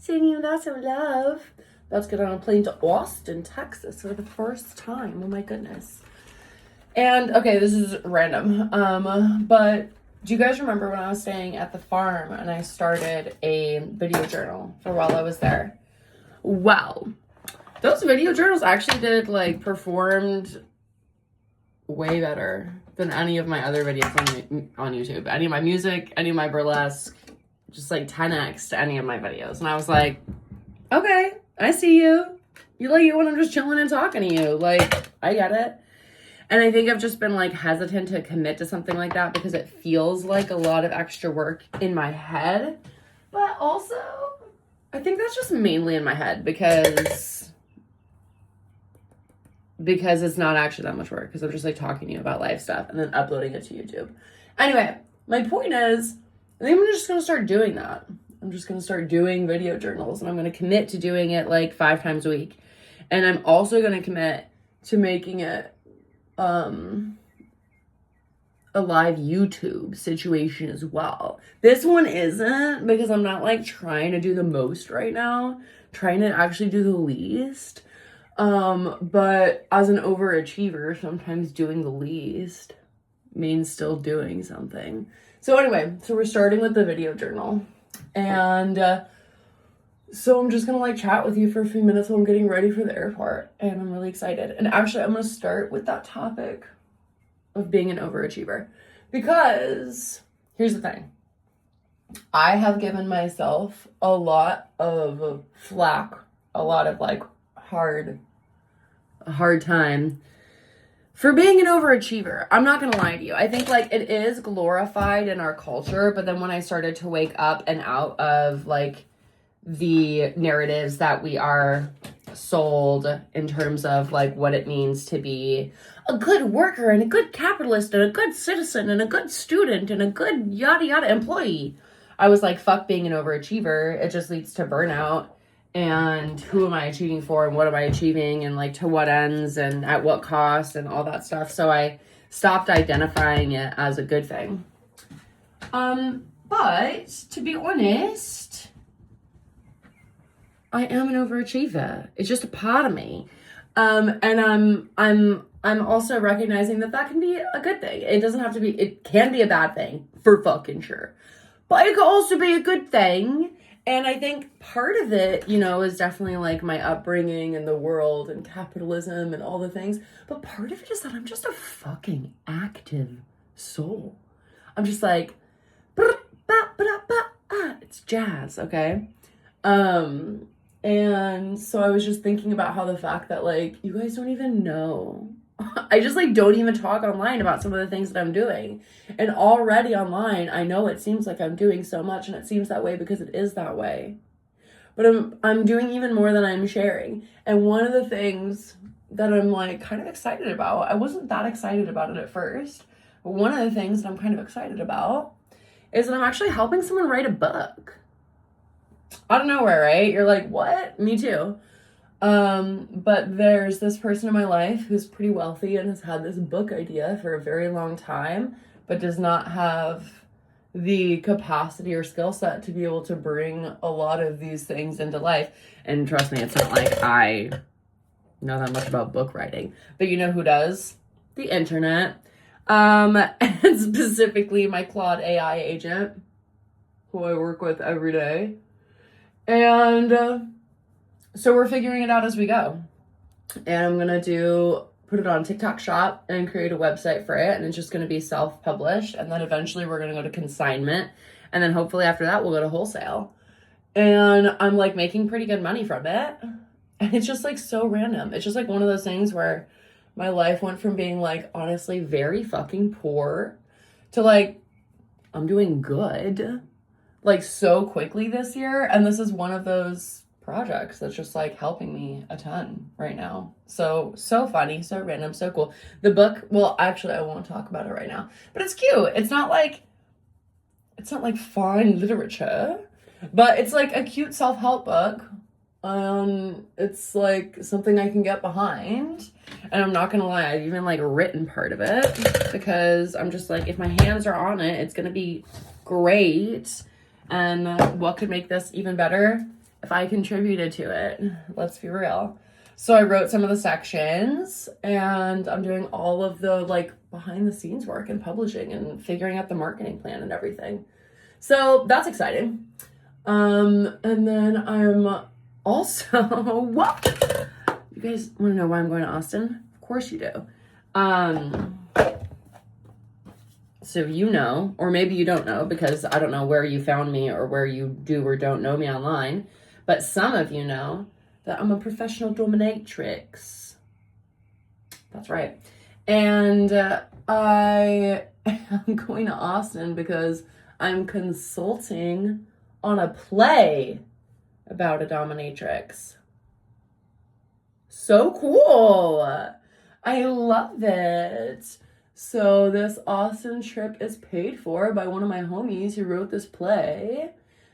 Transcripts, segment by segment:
Sending you lots of love. About to get on a plane to Austin, Texas for the first time. Oh my goodness. And okay, this is random. But do you guys remember when I was staying at the farm and I started a video journal for while I was there? Well, those video journals actually performed way better than any of my other videos on YouTube. Any of my music, any of my burlesque, just 10x to any of my videos. And I was like, okay, I see you. You like it when I'm just chilling and talking to you. I get it. And I think I've just been hesitant to commit to something like that because it feels like a lot of extra work in my head. But also, I think that's just mainly in my head because it's not actually that much work because I'm just talking to you about life stuff and then uploading it to YouTube. Anyway, my point is, I think I'm just going to start doing that. I'm just going to start doing video journals and I'm going to commit to doing it 5 times a week. And I'm also going to commit to making it a live YouTube situation as well. This one isn't because I'm not trying to do the most right now, trying to actually do the least. But as an overachiever, sometimes doing the least means still doing something. So anyway, so we're starting with the video journal. And so I'm just gonna chat with you for a few minutes while I'm getting ready for the airport. And I'm really excited. And actually, I'm gonna start with that topic of being an overachiever. Because here's the thing. I have given myself a lot of flack, a lot of hard time for being an overachiever. I'm not gonna lie to you. I think it is glorified in our culture, but then when I started to wake up and out of the narratives that we are sold in terms of what it means to be a good worker and a good capitalist and a good citizen and a good student and a good yada yada employee, I was fuck being an overachiever. It just leads to burnout. And who am I achieving for and what am I achieving and to what ends and at what cost and all that stuff. So I stopped identifying it as a good thing. But to be honest, I am an overachiever. It's just a part of me. And I'm also recognizing that can be a good thing. It doesn't have to be, it can be a bad thing for fucking sure. But it could also be a good thing. And I think part of it, is definitely my upbringing in the world and capitalism and all the things. But part of it is that I'm just a fucking active soul. I'm just it's jazz, okay? And so I was just thinking about how the fact that you guys don't even know. I just don't even talk online about some of the things that I'm doing. And already online, I know it seems like I'm doing so much and it seems that way because it is that way. But I'm doing even more than I'm sharing. And one of the things that I'm kind of excited about, I wasn't that excited about it at first, but one of the things that I'm kind of excited about is that I'm actually helping someone write a book. Out of nowhere, right? You're like, what? Me too. But there's this person in my life who's pretty wealthy and has had this book idea for a very long time, but does not have the capacity or skill set to be able to bring a lot of these things into life. And trust me, it's not I know that much about book writing, but you know who does? The internet. And specifically my Claude AI agent, who I work with every day. And, so we're figuring it out as we go. And I'm going to put it on TikTok Shop and create a website for it. And it's just going to be self-published. And then eventually we're going to go to consignment. And then hopefully after that, we'll go to wholesale. And I'm making pretty good money from it. And it's just so random. It's just one of those things where my life went from being honestly very fucking poor to I'm doing good so quickly this year. And this is one of those projects that's just helping me a ton right now. So funny, so random, so cool. The book, well, actually I won't talk about it right now, but it's cute. It's not fine literature, but it's a cute self-help book. It's something I can get behind, and I'm not gonna lie, I've even written part of it because I'm just if my hands are on it, it's gonna be great. And what could make this even better? if I contributed to it. Let's be real. So I wrote some of the sections, and I'm doing all of the like behind the scenes work and publishing and figuring out the marketing plan and everything. So that's exciting. And then I'm also, what? You guys want to know why I'm going to Austin? Of course you do. So you know, or maybe you don't know, because I don't know where you found me or where you do or don't know me online, but some of you know that I'm a professional dominatrix. That's right. And I am going to Austin because I'm consulting on a play about a dominatrix. So cool. I love it. So this Austin trip is paid for by one of my homies who wrote this play.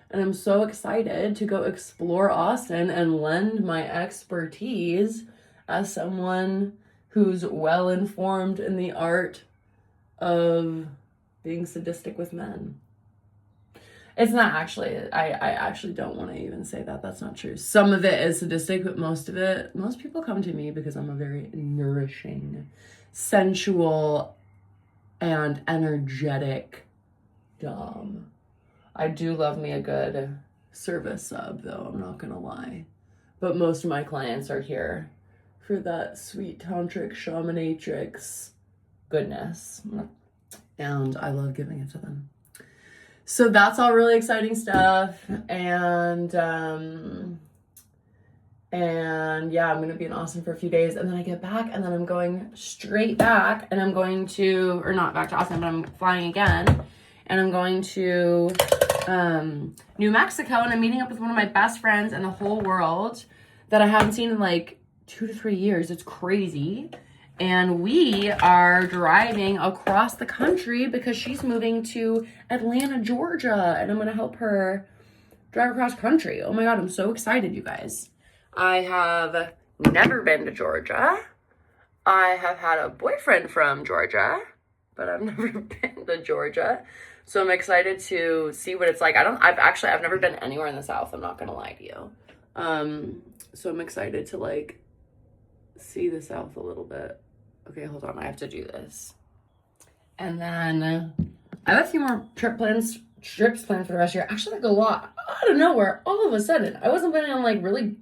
And I'm so excited to go explore Austin and lend my expertise as someone who's well informed in the art of being sadistic with men. It's not actually, I actually don't want to even say that. That's not true. Some of it is sadistic, but most people come to me because I'm a very nourishing, sensual, and energetic dom. I do love me a good service sub, though, I'm not gonna lie. But most of my clients are here for that sweet tantric shamanatrix goodness. And I love giving it to them. So that's all really exciting stuff. And yeah, I'm gonna be in Austin for a few days, and then I get back, and then I'm going straight back, and I'm going to, or not back to Austin, but I'm flying again, and I'm going to New Mexico, and I'm meeting up with one of my best friends in the whole world that I haven't seen in like 2 to 3 years. It's crazy. And we are driving across the country because she's moving to Atlanta, Georgia, and I'm gonna help her drive across country. Oh my God, I'm so excited, you guys. I have never been to Georgia. I have had a boyfriend from Georgia, but I've never been to Georgia. So I'm excited to see what it's like. I've never been anywhere in the South. I'm not gonna lie to you. So I'm excited to like see the South a little bit. Okay, hold on. I have to do this. And then I have a few more trips planned for the rest of the year. Actually, like a lot out of nowhere. All of a sudden, I wasn't planning on like really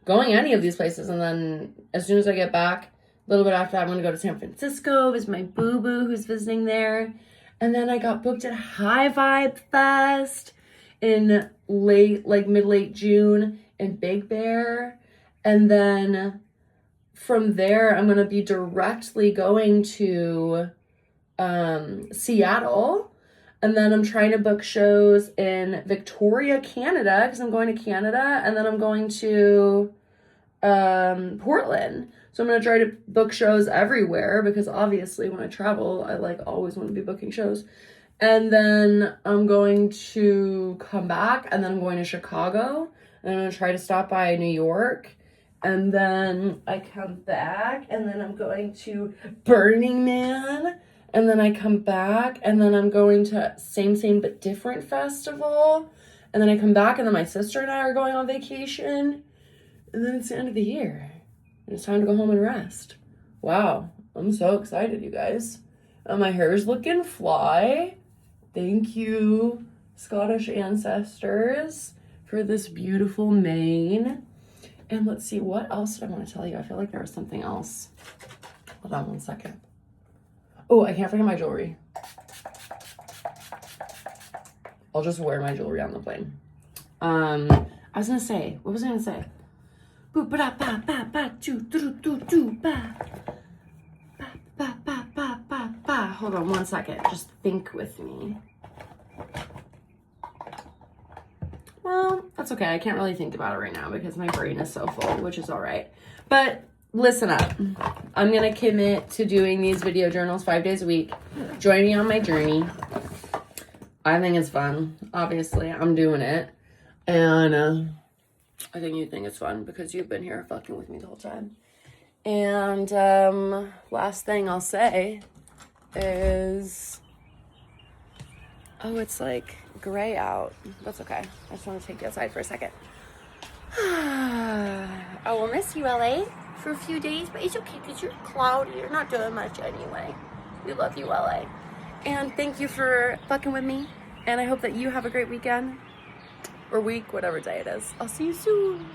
going any of these places. And then as soon as I get back, a little bit after that, I'm going to go to San Francisco, visit my boo-boo who's visiting there. And then I got booked at High Vibe Fest in mid-late June in Big Bear. And then from there, I'm going to be directly going to Seattle. And then I'm trying to book shows in Victoria, Canada, because I'm going to Canada. And then I'm going to Portland. So I'm going to try to book shows everywhere because obviously when I travel, I like always want to be booking shows. And then I'm going to come back, and then I'm going to Chicago, and I'm going to try to stop by New York. And then I come back, and then I'm going to Burning Man. And then I come back, and then I'm going to Same But Different Festival. And then I come back, and then my sister and I are going on vacation. And then it's the end of the year. And it's time to go home and rest. Wow. I'm so excited, you guys. My hair is looking fly. Thank you, Scottish ancestors, for this beautiful mane. And let's see, what else did I want to tell you? I feel like there was something else. Hold on one second. Oh, I can't forget my jewelry. I'll just wear my jewelry on the plane. I was gonna say, what was I gonna say? Boop ba ba ba ba choo doo doo doo ba ba ba ba ba ba. Hold on one second. Just think with me. Well, that's okay. I can't really think about it right now because my brain is so full, which is all right. But listen up. I'm going to commit to doing these video journals 5 days a week. Join me on my journey. I think it's fun. Obviously, I'm doing it. And I think you think it's fun because you've been here fucking with me the whole time. And last thing I'll say is, oh, it's like gray out. That's okay. I just want to take you outside for a second. I will miss you, LA, for a few days, but it's okay because you're cloudy. You're not doing much anyway. We love you, LA. And thank you for fucking with me. And I hope that you have a great weekend or week, whatever day it is. I'll see you soon.